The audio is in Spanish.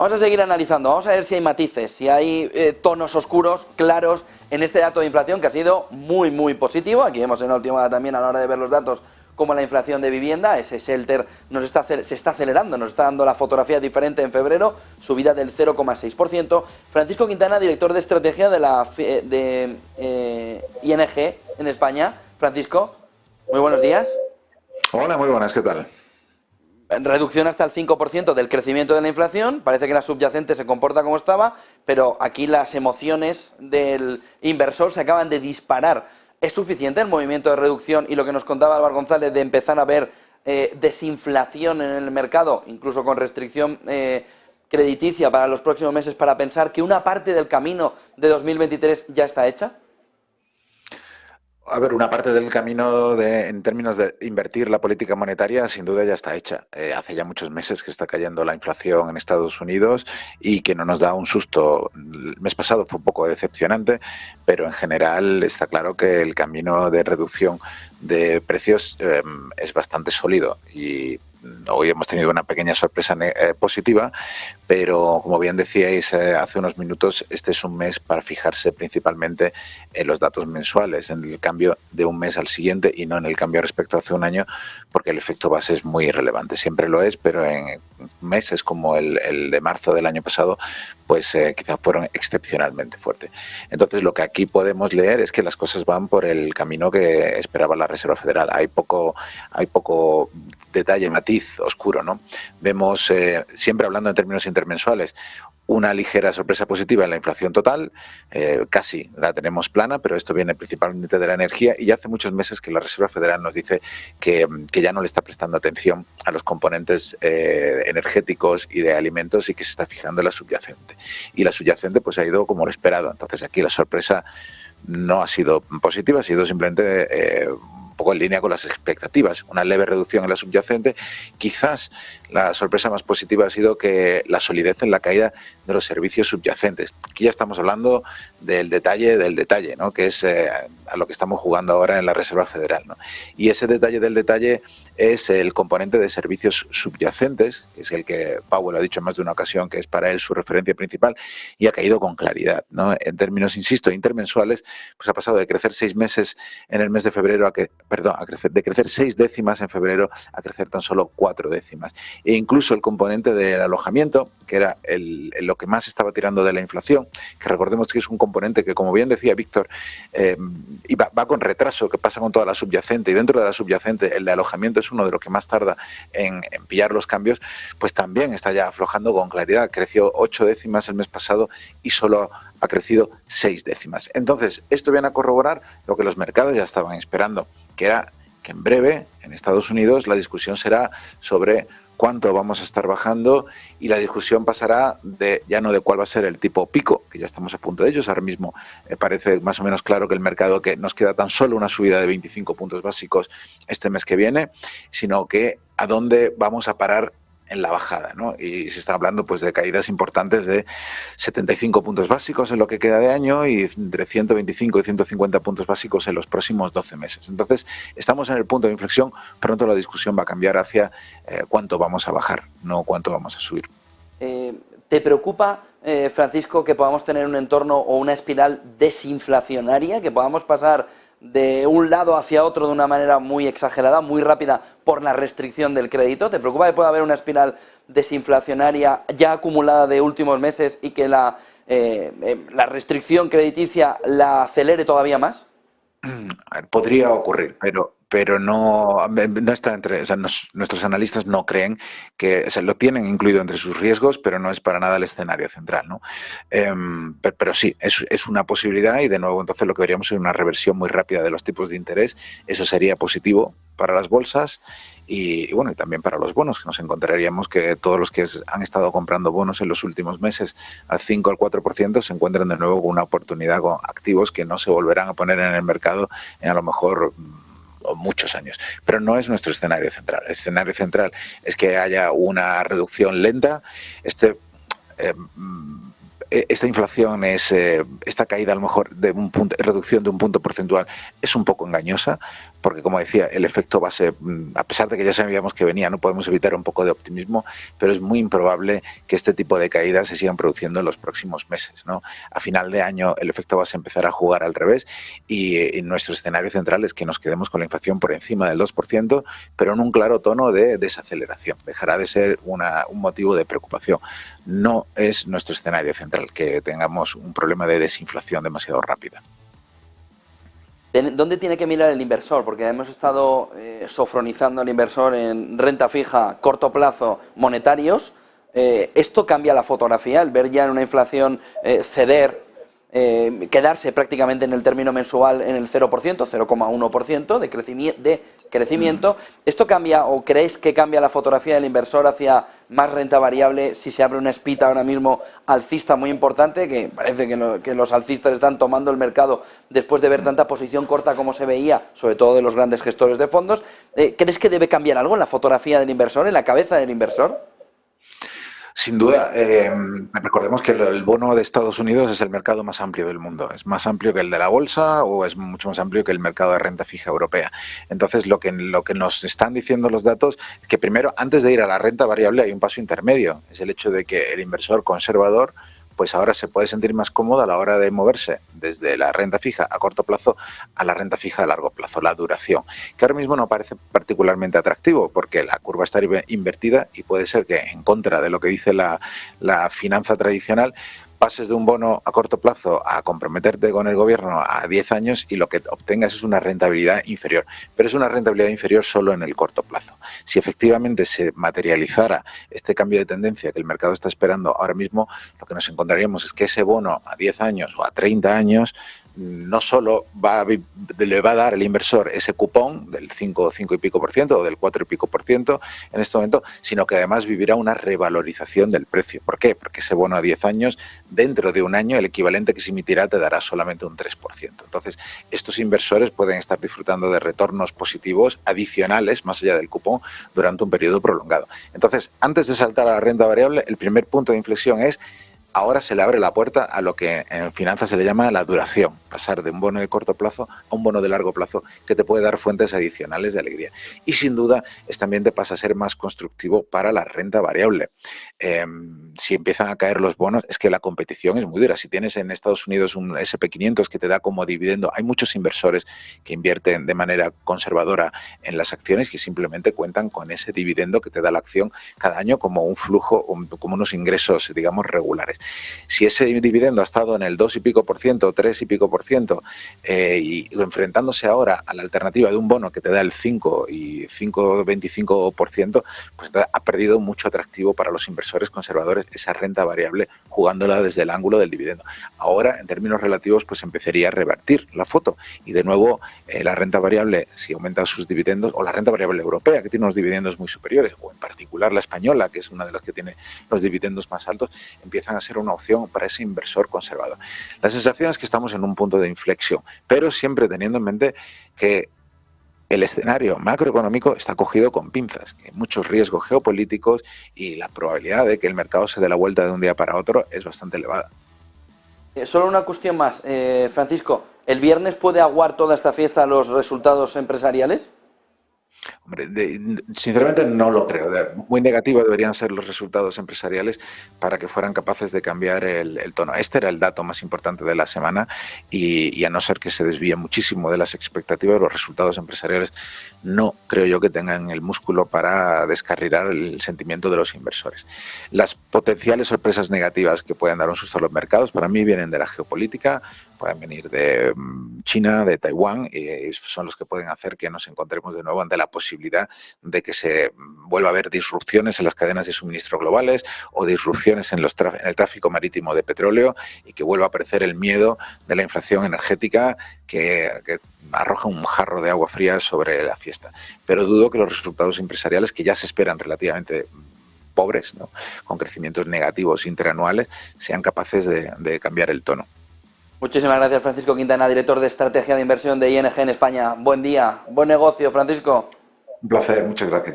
Vamos a seguir analizando, vamos a ver si hay matices, si hay tonos oscuros, claros en este dato de inflación que ha sido muy positivo. Aquí vemos en la última hora también a la hora de ver los datos como la inflación de vivienda, ese shelter se está acelerando, nos está dando la fotografía diferente en febrero, subida del 0,6%. Francisco Quintana, director de estrategia de ING en España. Francisco, muy buenos días. Hola, muy buenas, ¿qué tal? Reducción hasta el 5% del crecimiento de la inflación, parece que la subyacente se comporta como estaba, pero aquí las emociones del inversor se acaban de disparar. ¿Es suficiente el movimiento de reducción y lo que nos contaba Álvaro González de empezar a ver desinflación en el mercado, incluso con restricción crediticia para los próximos meses, para pensar que una parte del camino de 2023 ya está hecha? A ver, una parte del camino en términos de invertir la política monetaria sin duda ya está hecha. Hace ya muchos meses que está cayendo la inflación en Estados Unidos y que no nos da un susto. El mes pasado fue un poco decepcionante, pero en general está claro que el camino de reducción de precios es bastante sólido y hoy hemos tenido una pequeña sorpresa positiva, pero como bien decíais hace unos minutos, este es un mes para fijarse principalmente en los datos mensuales, en el cambio de un mes al siguiente y no en el cambio respecto a hace un año, porque el efecto base es muy irrelevante. Siempre lo es, pero en meses como el de marzo del año pasado, pues quizás fueron excepcionalmente fuertes. Entonces lo que aquí podemos leer es que las cosas van por el camino que esperaba la Reserva Federal. Hay poco detalle, matiz oscuro, ¿no? Vemos, siempre hablando en términos intermensuales, una ligera sorpresa positiva en la inflación total, casi la tenemos plana, pero esto viene principalmente de la energía y ya hace muchos meses que la Reserva Federal nos dice que ya no le está prestando atención a los componentes energéticos y de alimentos y que se está fijando en la subyacente. Y la subyacente pues ha ido como lo esperado. Entonces aquí la sorpresa no ha sido positiva, ha sido simplemente un poco en línea con las expectativas, una leve reducción en la subyacente. Quizás la sorpresa más positiva ha sido que la solidez en la caída de los servicios subyacentes. Aquí ya estamos hablando del detalle, ¿no? Que es a lo que estamos jugando ahora en la Reserva Federal, ¿no? Y ese detalle del detalle es el componente de servicios subyacentes, que es el que Powell ha dicho en más de una ocasión que es para él su referencia principal, y ha caído con claridad, ¿no? En términos, insisto, intermensuales, pues ha pasado de crecer 6 meses en el mes de febrero de crecer 6 décimas en febrero a crecer tan solo 4 décimas. E incluso el componente del alojamiento, que era lo que más estaba tirando de la inflación, que recordemos que es un componente que, como bien decía Víctor, va con retraso, que pasa con toda la subyacente, y dentro de la subyacente el de alojamiento es uno de los que más tarda en pillar los cambios, pues también está ya aflojando con claridad. Creció 8 décimas el mes pasado y solo ha crecido 6 décimas. Entonces, esto viene a corroborar lo que los mercados ya estaban esperando, que era que en breve, en Estados Unidos, la discusión será sobre cuánto vamos a estar bajando y la discusión pasará ya no de cuál va a ser el tipo pico, que ya estamos a punto de ellos. Ahora mismo parece más o menos claro que el mercado que nos queda tan solo una subida de 25 puntos básicos este mes que viene, sino que a dónde vamos a parar en la bajada, ¿no? Y se está hablando pues de caídas importantes de 75 puntos básicos en lo que queda de año y entre 125 y 150 puntos básicos en los próximos 12 meses. Entonces, estamos en el punto de inflexión, pronto la discusión va a cambiar hacia cuánto vamos a bajar, no cuánto vamos a subir. ¿Te preocupa, Francisco, que podamos tener un entorno o una espiral desinflacionaria, que podamos pasar de un lado hacia otro de una manera muy exagerada, muy rápida, por la restricción del crédito? ¿Te preocupa que pueda haber una espiral desinflacionaria ya acumulada de últimos meses y que la restricción crediticia la acelere todavía más? Podría ocurrir, pero no está entre, o sea, nuestros analistas no creen que, o sea, lo tienen incluido entre sus riesgos, pero no es para nada el escenario central, ¿no? Pero sí, es una posibilidad y de nuevo entonces lo que veríamos es una reversión muy rápida de los tipos de interés. Eso sería positivo para las bolsas y bueno, y también para los bonos, que nos encontraríamos que todos los que han estado comprando bonos en los últimos meses al 5 al 4% se encuentran de nuevo con una oportunidad con activos que no se volverán a poner en el mercado en a lo mejor muchos años. Pero no es nuestro escenario central. El escenario central es que haya una reducción lenta. esta inflación esta caída a lo mejor de un punto, reducción de un punto porcentual es un poco engañosa, porque como decía, el efecto base, a pesar de que ya sabíamos que venía, no podemos evitar un poco de optimismo, pero es muy improbable que este tipo de caídas se sigan produciendo en los próximos meses, ¿no? A final de año el efecto base empezará a jugar al revés y nuestro escenario central es que nos quedemos con la inflación por encima del 2%, pero en un claro tono de desaceleración. Dejará de ser un motivo de preocupación. No es nuestro escenario central que tengamos un problema de desinflación demasiado rápida. ¿Dónde tiene que mirar el inversor? Porque hemos estado sofronizando al inversor en renta fija, corto plazo, monetarios. ¿Esto cambia la fotografía? El ver ya en una inflación ceder, quedarse prácticamente en el término mensual en el 0%, 0,1% de crecimiento. ¿Esto cambia o creéis que cambia la fotografía del inversor hacia más renta variable si se abre una espita ahora mismo alcista muy importante, que parece que los alcistas están tomando el mercado después de ver tanta posición corta como se veía, sobre todo de los grandes gestores de fondos? ¿Crees que debe cambiar algo en la fotografía del inversor, en la cabeza del inversor? Sin duda, recordemos que el bono de Estados Unidos es el mercado más amplio del mundo. Es más amplio que el de la bolsa o es mucho más amplio que el mercado de renta fija europea. Entonces, lo que nos están diciendo los datos es que primero, antes de ir a la renta variable, hay un paso intermedio. Es el hecho de que el inversor conservador pues ahora se puede sentir más cómodo a la hora de moverse desde la renta fija a corto plazo a la renta fija a largo plazo, la duración, que ahora mismo no parece particularmente atractivo porque la curva está invertida y puede ser que, en contra de lo que dice la finanza tradicional, pases de un bono a corto plazo a comprometerte con el gobierno a 10 años y lo que obtengas es una rentabilidad inferior. Pero es una rentabilidad inferior solo en el corto plazo. Si efectivamente se materializara este cambio de tendencia que el mercado está esperando ahora mismo, lo que nos encontraríamos es que ese bono a 10 años o a 30 años no solo le va a dar al inversor ese cupón del 5 y pico por ciento o del 4 y pico por ciento en este momento, sino que además vivirá una revalorización del precio. ¿Por qué? Porque ese bono a 10 años, dentro de un año, el equivalente que se emitirá te dará solamente un 3%. Entonces, estos inversores pueden estar disfrutando de retornos positivos adicionales, más allá del cupón, durante un periodo prolongado. Entonces, antes de saltar a la renta variable, el primer punto de inflexión es: ahora se le abre la puerta a lo que en finanzas se le llama la duración, pasar de un bono de corto plazo a un bono de largo plazo que te puede dar fuentes adicionales de alegría. Y sin duda, este ambiente pasa a ser más constructivo para la renta variable. Si empiezan a caer los bonos, es que la competición es muy dura. Si tienes en Estados Unidos un SP500 que te da como dividendo, hay muchos inversores que invierten de manera conservadora en las acciones que simplemente cuentan con ese dividendo que te da la acción cada año como un flujo, como unos ingresos, digamos, regulares. Si ese dividendo ha estado en el 2 y pico por ciento, 3 y pico por ciento, y enfrentándose ahora a la alternativa de un bono que te da el 5 y 5,25%, pues ha perdido mucho atractivo para los inversores conservadores esa renta variable, jugándola desde el ángulo del dividendo. Ahora, en términos relativos, pues empezaría a revertir la foto y de nuevo la renta variable, si aumenta sus dividendos, o la renta variable europea, que tiene unos dividendos muy superiores, o en particular la española, que es una de las que tiene los dividendos más altos, empiezan a ser una opción para ese inversor conservador. La sensación es que estamos en un punto de inflexión, pero siempre teniendo en mente que el escenario macroeconómico está cogido con pinzas, que hay muchos riesgos geopolíticos y la probabilidad de que el mercado se dé la vuelta de un día para otro es bastante elevada. Solo una cuestión más, Francisco, ¿el viernes puede aguar toda esta fiesta los resultados empresariales? Hombre, sinceramente no lo creo. Muy negativo deberían ser los resultados empresariales para que fueran capaces de cambiar el tono. Este era el dato más importante de la semana y a no ser que se desvíe muchísimo de las expectativas, los resultados empresariales no creo yo que tengan el músculo para descarrilar el sentimiento de los inversores. Las potenciales sorpresas negativas que pueden dar un susto a los mercados para mí vienen de la geopolítica, pueden venir de China, de Taiwán, y son los que pueden hacer que nos encontremos de nuevo ante la posibilidad de que se vuelva a haber disrupciones en las cadenas de suministro globales o disrupciones en el tráfico marítimo de petróleo y que vuelva a aparecer el miedo de la inflación energética que arroja un jarro de agua fría sobre la fiesta. Pero dudo que los resultados empresariales, que ya se esperan relativamente pobres, ¿no?, con crecimientos negativos interanuales, sean capaces de cambiar el tono. Muchísimas gracias, Francisco Quintana, director de estrategia de inversión de ING en España. Buen día, buen negocio, Francisco. Un placer, muchas gracias.